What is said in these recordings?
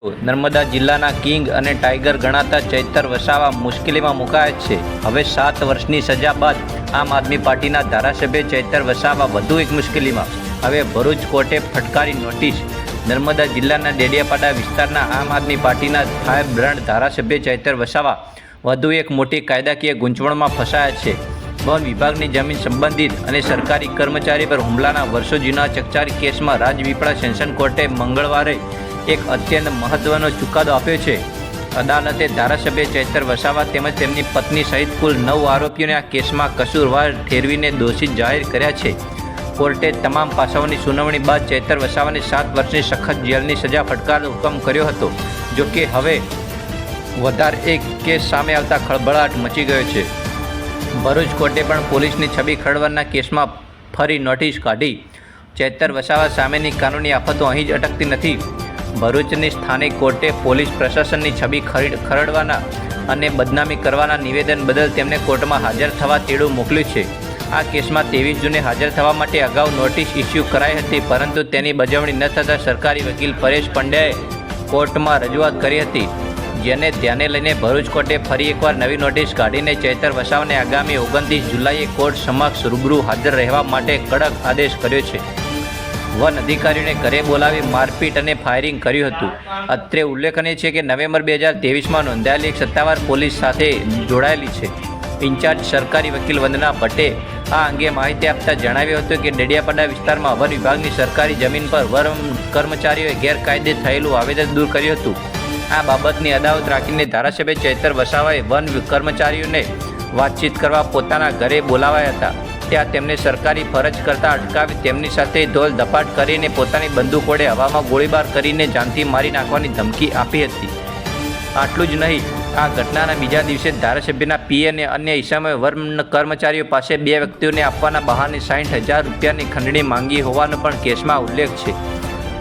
નર્મદા જિલ્લાના કિંગ અને ટાઈગર ગણાતા ચૈતર વસાવા મુશ્કેલીમાં મુકાયા છે। હવે 7 વર્ષની સજા બાદ આમ આદમી પાર્ટીના ધારાસભ્ય ચૈતર વસાવા વધુ એક મુશ્કેલીમાં। હવે ભરૂચ કોર્ટે ફટકારી નોટિસ। નર્મદા જિલ્લાના ડેડિયાપાડા વિસ્તારના આમ આદમી પાર્ટીના ફાયર બ્રાન્ડ ધારાસભ્ય ચૈતર વસાવા વધુ એક મોટી કાયદાકીય ગૂંચવણમાં ફસાયા છે। વન વિભાગની જમીન સંબંધિત અને સરકારી કર્મચારી પર હુમલાના વર્ષો જૂના ચકચારી કેસમાં રાજપીપળા સેશન્સ કોર્ટે મંગળવારે એક અત્યંત મહત્વનો ચુકાદો આપ્યો છે। અદાલતે ધારાસભ્ય ચૈતર વસાવા તેમજ તેમની પત્ની સહિત કુલ 9 આરોપીઓને આ કેસમાં કસૂરવાર ઠેરવીને દોષિત જાહેર કર્યા છે। કોર્ટે તમામ પાસાઓની સુનાવણી બાદ ચૈતર વસાવાને 7 વર્ષની સખત જેલની સજા ફટકારવાનો હુકમ કર્યો હતો। જોકે હવે વધારે એક કેસ સામે આવતા ખળભળાટ મચી ગયો છે। ભરૂચ કોર્ટે પણ પોલીસની છબી ખરડવાના કેસમાં ફરી નોટિસ કાઢી। ચૈતર વસાવા સામેની કાનૂની આફતો અહીં જ અટકતી નથી। ભરૂચની સ્થાનિક કોર્ટે પોલીસ પ્રશાસનની છબી ખરડવાના અને બદનામી કરવાના નિવેદન બદલ તેમને કોર્ટમાં હાજર થવા તેડું મોકલ્યું છે। આ કેસમાં 23 જૂને હાજર થવા માટે અગાઉ નોટિસ ઇસ્યુ કરાઈ હતી, પરંતુ તેની બજાવણી ન થતાં સરકારી વકીલ પરેશ પંડ્યાએ કોર્ટમાં રજૂઆત કરી હતી, જેને ધ્યાને લઈને ભરૂચ કોર્ટે ફરી એકવાર નવી નોટિસ કાઢીને ચૈતર વસાવાને આગામી 29 જુલાઈએ કોર્ટ સમક્ષ રૂબરૂ હાજર રહેવા માટે કડક આદેશ કર્યો છે। વન અધિકારીઓને ઘરે બોલાવી મારપીટ અને ફાયરિંગ કર્યું હતું। અત્રે ઉલ્લેખનીય છે કે નવેમ્બર 2023માં નોંધાયેલી એક સત્તાવાર પોલીસ સાથે જોડાયેલી છે। ઇન્ચાર્જ સરકારી વકીલ વંદના ભટ્ટે આ અંગે માહિતી આપતા જણાવ્યું હતું કે ડેડિયાપાડા વિસ્તારમાં વન વિભાગની સરકારી જમીન પર વન કર્મચારીઓએ ગેરકાયદે થયેલું આવેદન દૂર કર્યું હતું। આ બાબતની અદાવત રાખીને ધારાસભ્ય ચૈતર વસાવાએ વન કર્મચારીઓને વાતચીત કરવા પોતાના ઘરે બોલાવ્યા હતા। ત્યાં તેમને સરકારી ફરજ કરતાં અટકાવી તેમની સાથે ધોલ ધપાટ કરીને પોતાની બંદૂક વડે હવામાં ગોળીબાર કરીને જાનથી મારી નાખવાની ધમકી આપી હતી। આટલું જ નહીં, આ ઘટનાના બીજા દિવસે ધારાસભ્યના પીએ અને અન્ય ઇસમોએ વન કર્મચારીઓ પાસે 2 વ્યક્તિઓને આપવાના બહાને 60,000 રૂપિયાની ખંડણી માંગી હોવાનો પણ કેસમાં ઉલ્લેખ છે।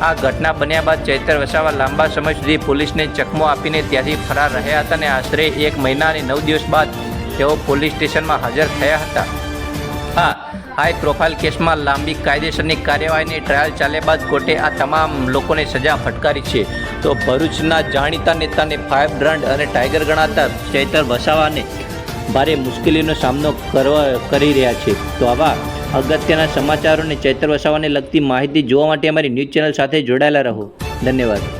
આ ઘટના બન્યા બાદ ચૈતર વસાવા લાંબા સમય સુધી પોલીસને ચકમો આપીને ત્યાંથી ફરાર રહ્યા હતા અને આશરે 1 મહિના અને 9 દિવસ બાદ તેઓ પોલીસ સ્ટેશનમાં હાજર થયા હતા। આ હાઈ પ્રોફાઇલ કેસમાં લાંબી કાયદેસરની કાર્યવાહીની ટ્રાયલ ચાલ્યા બાદ કોર્ટે આ તમામ લોકોને સજા ફટકારી છે। તો ભરૂચના જાણીતા નેતાને ફાયર બ્રાન્ડ અને ટાઈગર ગણાતા ચૈતર વસાવાને ભારે મુશ્કેલીનો સામનો કરી રહ્યા છે। તો આવા અગત્યના સમાચારોને ચૈતર વસાવાને લગતી માહિતી જોવા માટે અમારી ન્યૂઝ ચેનલ સાથે જોડાયેલા રહો। ધન્યવાદ।